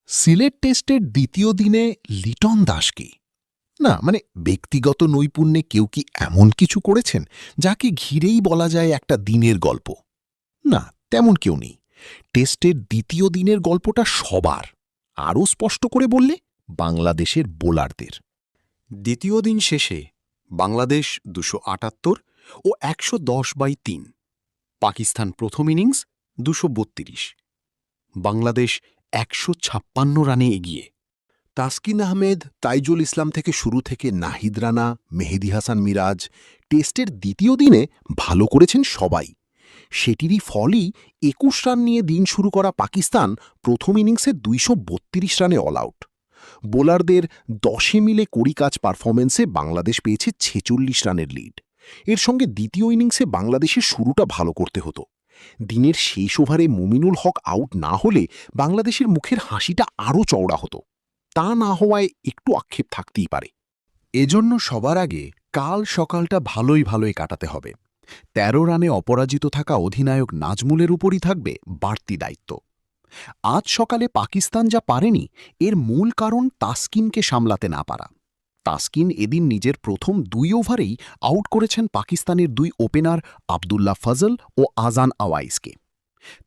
সিলেট টেস্টের দ্বিতীয় দিনে লিটন দাস কি? না মানে ব্যক্তিগত নৈপুণ্যে কেউ কি এমন কিছু করেছেন যাকে ঘিরেই বলা যায় একটা দিনের গল্প? না, তেমন কেউ নেই। টেস্টের দ্বিতীয় দিনের গল্পটা সবার। আরও স্পষ্ট করে বললে বাংলাদেশের বোলারদের। দ্বিতীয় দিন শেষে বাংলাদেশ ২৭৮ ও ১১০/৩, পাকিস্তান প্রথম ইনিংস ২৩২, বাংলাদেশ ১৫৬ রানে এগিয়ে। তাসকিন আহমেদ, তাইজুল ইসলাম থেকে শুরু থেকে নাহিদ রানা, মেহেদী হাসান মিরাজ টেস্টের দ্বিতীয় দিনে ভালো করেছেন সবাই। সেটিরই ফলই ২১ রান নিয়ে দিন শুরু করা পাকিস্তান প্রথম ইনিংসে ২৩২ রানে অল আউট। বোলারদের ১০ মিলে ২০ কাজ পারফরমেন্সে বাংলাদেশ পেয়েছে ৪৬ রানের লিড। এর সঙ্গে দ্বিতীয় ইনিংসে বাংলাদেশের শুরুটা ভালো করতে হতো। দিনের শেষ ওভারে মুমিনুল হক আউট না হলে বাংলাদেশের মুখের হাসিটা আরও চওড়া হতো। তা না হওয়ায় একটু আক্ষেপ থাকতেই পারে। এজন্য সবার আগে কাল সকালটা ভালোই কাটাতে হবে। ১৩ রানে অপরাজিত থাকা অধিনায়ক নাজমুলের উপরই থাকবে বাড়তি দায়িত্ব। আজ সকালে পাকিস্তান যা পারেনি, এর মূল কারণ তাসকিনকে সামলাতে না পারা। তাসকিন এদিন নিজের প্রথম ২ ওভারেই আউট করেছেন পাকিস্তানের ২ ওপেনার আবদুল্লাহ ফজল ও আজান আওয়াইসকে।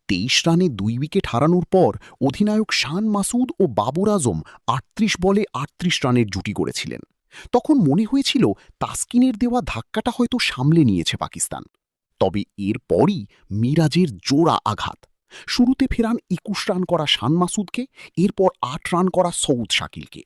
২৩ রানে ২ উইকেট হারানোর পর অধিনায়ক শান মাসুদ ও বাবর আজম ৩৮ বলে ৩৮ রানের জুটি গড়েছিলেন। তখন মনে হয়েছিল তাসকিনের দেওয়া ধাক্কাটা হয়তো সামলে নিয়েছে পাকিস্তান। তবে এরপরই মিরাজের জোড়া আঘাত। শুরুতে ফেরান ২১ রান করা শান মাসুদকে, এরপর ৮ রান করা সৌদ শাকিলকে।